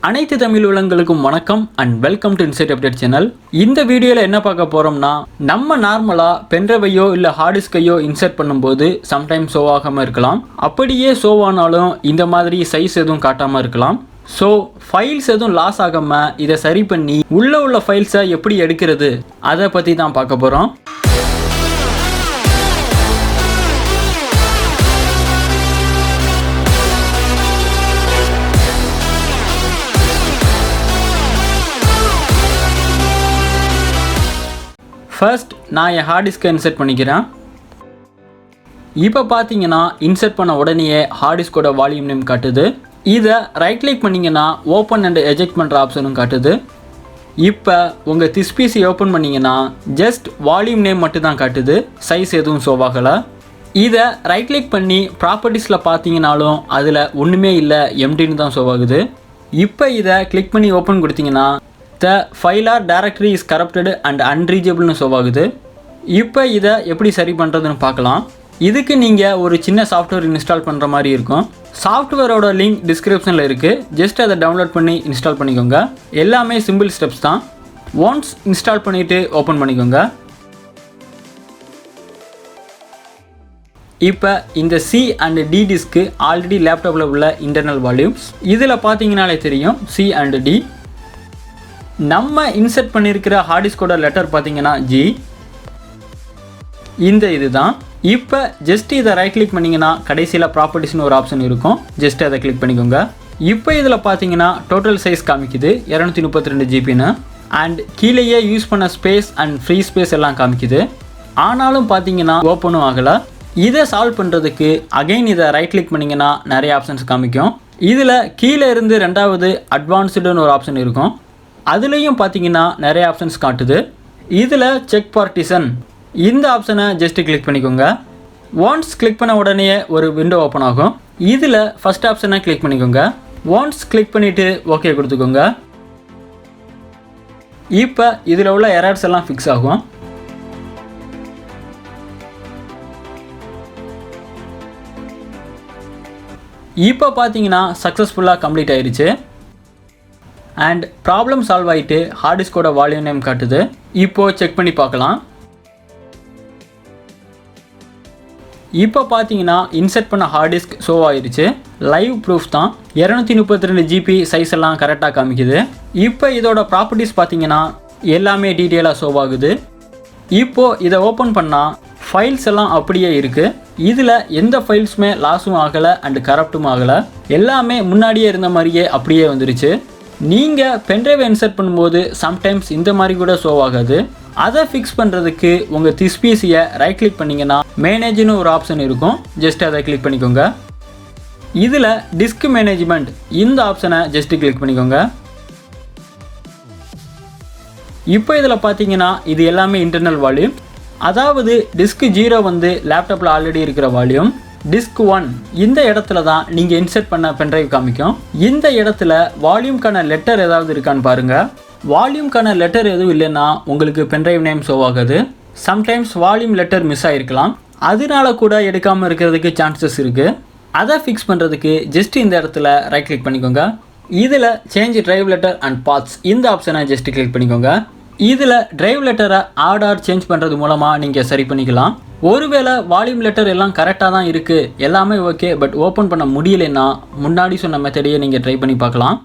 அனைத்து தமிழ் உள்ளங்களுக்கும் வணக்கம் and welcome to inside update channel. இந்த வீடியோவில் என்ன பார்க்க போகிறோம்னா, நம்ம நார்மலாக பென்ட்ரைவையோ இல்லை ஹார்ட் டிஸ்கையோ இன்சர்ட் பண்ணும்போது சம்டைம்ஸ் ஷோ ஆகாமல் இருக்கலாம். அப்படியே ஷோ ஆனாலும் இந்த மாதிரி சைஸ் எதுவும் காட்டாமல் இருக்கலாம். ஸோ ஃபைல்ஸ் எதுவும் லாஸ் ஆகாமல் இதை சரி பண்ணி உள்ள ஃபைல்ஸை எப்படி எடுக்கிறது அதை பற்றி தான் பார்க்க போகிறோம். ஃபர்ஸ்ட் நான் என் ஹார்ட் டிஸ்கை இன்சர்ட் பண்ணிக்கிறேன். இப்போ பார்த்தீங்கன்னா இன்சர்ட் பண்ண உடனே ஹார்ட் டிஸ்கோட வால்யூம் நேம் காட்டுது. இதை ரைட் கிளிக் பண்ணிங்கன்னா ஓப்பன் அண்ட் எஜெக்ட் பண்ணுற ஆப்ஷனும் காட்டுது. இப்போ உங்கள் திஸ்பிசி ஓப்பன் பண்ணிங்கன்னா ஜஸ்ட் வால்யூம் நேம் மட்டும் தான் காட்டுது, சைஸ் எதுவும் ஷோ ஆகலை. இதை ரைட் கிளிக் பண்ணி ப்ராப்பர்ட்டிஸில் பார்த்தீங்கன்னாலும் அதில் ஒன்றுமே இல்லை, எம்டின்னு தான் ஷோ ஆகுது. இப்போ இதை கிளிக் பண்ணி ஓப்பன் கொடுத்தீங்கன்னா The file or directory is corrupted and unreadable னு ஆகுது. இப்போ இதை எப்படி சரி பண்ணுறதுன்னு பார்க்கலாம். இதுக்கு நீங்கள் ஒரு சின்ன சாஃப்ட்வேர் இன்ஸ்டால் பண்ணுற மாதிரி இருக்கும். சாஃப்ட்வேரோட லிங்க் டிஸ்கிரிப்ஷனில் இருக்குது. ஜஸ்ட் அதை டவுன்லோட் பண்ணி இன்ஸ்டால் பண்ணிக்கோங்க. எல்லாமே சிம்பிள் ஸ்டெப்ஸ் தான். ஒன்ஸ் இன்ஸ்டால் பண்ணிவிட்டு ஓப்பன் பண்ணிக்கோங்க. இப்போ இந்த C and D disc already லேப்டாப்பில் உள்ள இன்டர்னல் வால்யூம்ஸ். இதில் பார்த்தீங்கன்னாலே தெரியும் C and D. நம்ம இன்சர்ட் பண்ணியிருக்கிற ஹார்ட் டிஸ்கோட லெட்டர் பார்த்தீங்கன்னா G. இந்த இதுதான். இப்போ ஜஸ்ட் இதை ரைட் கிளிக் பண்ணிங்கன்னா கடைசியில் ப்ராப்பர்ட்டிஸ்னு ஒரு ஆப்ஷன் இருக்கும். ஜஸ்ட் அதை கிளிக் பண்ணிக்கோங்க. இப்போ இதில் பார்த்தீங்கன்னா டோட்டல் சைஸ் காமிக்குது 232 ஜிபின்னு. அண்ட் கீழேயே யூஸ் பண்ண ஸ்பேஸ் அண்ட் ஃப்ரீ ஸ்பேஸ் எல்லாம் காமிக்குது. ஆனாலும் பார்த்தீங்கன்னா ஓப்பனும் ஆகலை. இதை சால்வ் பண்ணுறதுக்கு அகைன் இதை ரைட் கிளிக் பண்ணிங்கன்னா நிறைய ஆப்ஷன்ஸ் காமிக்கும். இதில் கீழே இருந்து ரெண்டாவது அட்வான்ஸ்டுன்னு ஒரு ஆப்ஷன் இருக்கும். அதுலேயும் பார்த்தீங்கன்னா நிறைய ஆப்ஷன்ஸ் காட்டுது. இதில் செக் பார்ட்டிஷன் இந்த ஆப்ஷனை ஜஸ்ட் கிளிக் பண்ணிக்கோங்க. ஒன்ஸ் கிளிக் பண்ண உடனே ஒரு விண்டோ ஓப்பன் ஆகும். இதில் ஃபஸ்ட் ஆப்ஷனை கிளிக் பண்ணிக்கோங்க. ஒன்ஸ் கிளிக் பண்ணிவிட்டு ஓகே கொடுத்துக்கோங்க. இப்போ இதில் உள்ள எரர்ஸ் எல்லாம் ஃபிக்ஸ் ஆகும். இப்போ பார்த்தீங்கன்னா சக்ஸஸ்ஃபுல்லாக கம்ப்ளீட் ஆயிடுச்சு. அண்ட் ப்ராப்ளம் சால்வ் ஆகிட்டு ஹார்ட் டிஸ்கோட வால்யூம் நேம் காட்டுது. இப்போது செக் பண்ணி பார்க்கலாம். இப்போ பார்த்தீங்கன்னா இன்சர்ட் பண்ண ஹார்ட் டிஸ்க் ஷோ ஆயிடுச்சு. லைவ் ப்ரூஃப் தான். 232 ஜிபி சைஸ் எல்லாம் கரெக்டாக காமிக்குது. இப்போ இதோட ப்ராப்பர்ட்டிஸ் பார்த்தீங்கன்னா எல்லாமே டீட்டெயிலாக ஷோ ஆகுது. இப்போது இதை ஓப்பன் பண்ணால் ஃபைல்ஸ் எல்லாம் அப்படியே இருக்குது. இதில் எந்த ஃபைல்ஸுமே லாஸும் ஆகலை அண்டு கரப்டும் ஆகலை. எல்லாமே முன்னாடியே இருந்த மாதிரியே அப்படியே வந்துருச்சு. நீங்கள் பென்ட்ரைவை இன்சர்ட் பண்ணும்போது சம்டைம்ஸ் இந்த மாதிரி கூட ஷோ ஆகாது. அதை ஃபிக்ஸ் பண்ணுறதுக்கு உங்கள் திஸ்பிசியை ரைட் கிளிக் பண்ணிங்கன்னா மேனேஜ்னு ஒரு ஆப்ஷன் இருக்கும். ஜஸ்ட் அதை கிளிக் பண்ணிக்கோங்க. இதில் டிஸ்க் மேனேஜ்மெண்ட் இந்த ஆப்ஷனை ஜஸ்ட் கிளிக் பண்ணிக்கோங்க. இப்போ இதில் பார்த்தீங்கன்னா இது எல்லாமே இன்டர்னல் வால்யூம். அதாவது டிஸ்க் 0 வந்து லேப்டாப்பில் ஆல்ரெடி இருக்கிற வால்யூம். டிஸ்க் 1 இந்த இடத்துல தான் நீங்கள் இன்சர்ட் பண்ண பென்ட்ரைவ் காமிக்கும். இந்த இடத்துல வால்யூம்கான லெட்டர் ஏதாவது இருக்கான்னு பாருங்கள். வால்யூம்கான லெட்டர் எதுவும் இல்லைன்னா உங்களுக்கு பென்ட்ரைவ் நேம் ஷோ ஆகுது. சம்டைம்ஸ் வால்யூம் லெட்டர் மிஸ் ஆகிருக்கலாம். அதனால கூட எடுக்காமல் இருக்கிறதுக்கு சான்சஸ் இருக்குது. அதை ஃபிக்ஸ் பண்ணுறதுக்கு ஜஸ்ட் இந்த இடத்துல ரைட் கிளிக் பண்ணிக்கோங்க. இதில் change drive letter and paths இந்த ஆப்ஷனை ஜஸ்ட் கிளிக் பண்ணிக்கோங்க. இதில் டிரைவ் லெட்டரை ஆட் ஆர் சேஞ்ச் பண்ணுறது மூலமாக நீங்கள் சரி பண்ணிக்கலாம். ஒருவேளை வால்யூம் லெட்டர் எல்லாம் கரெக்டாக தான் இருக்குது, எல்லாமே ஓகே, பட் ஓப்பன் பண்ண முடியலைன்னா முன்னாடி சொன்ன மெத்தடையே நீங்கள் ட்ரை பண்ணி பார்க்கலாம்.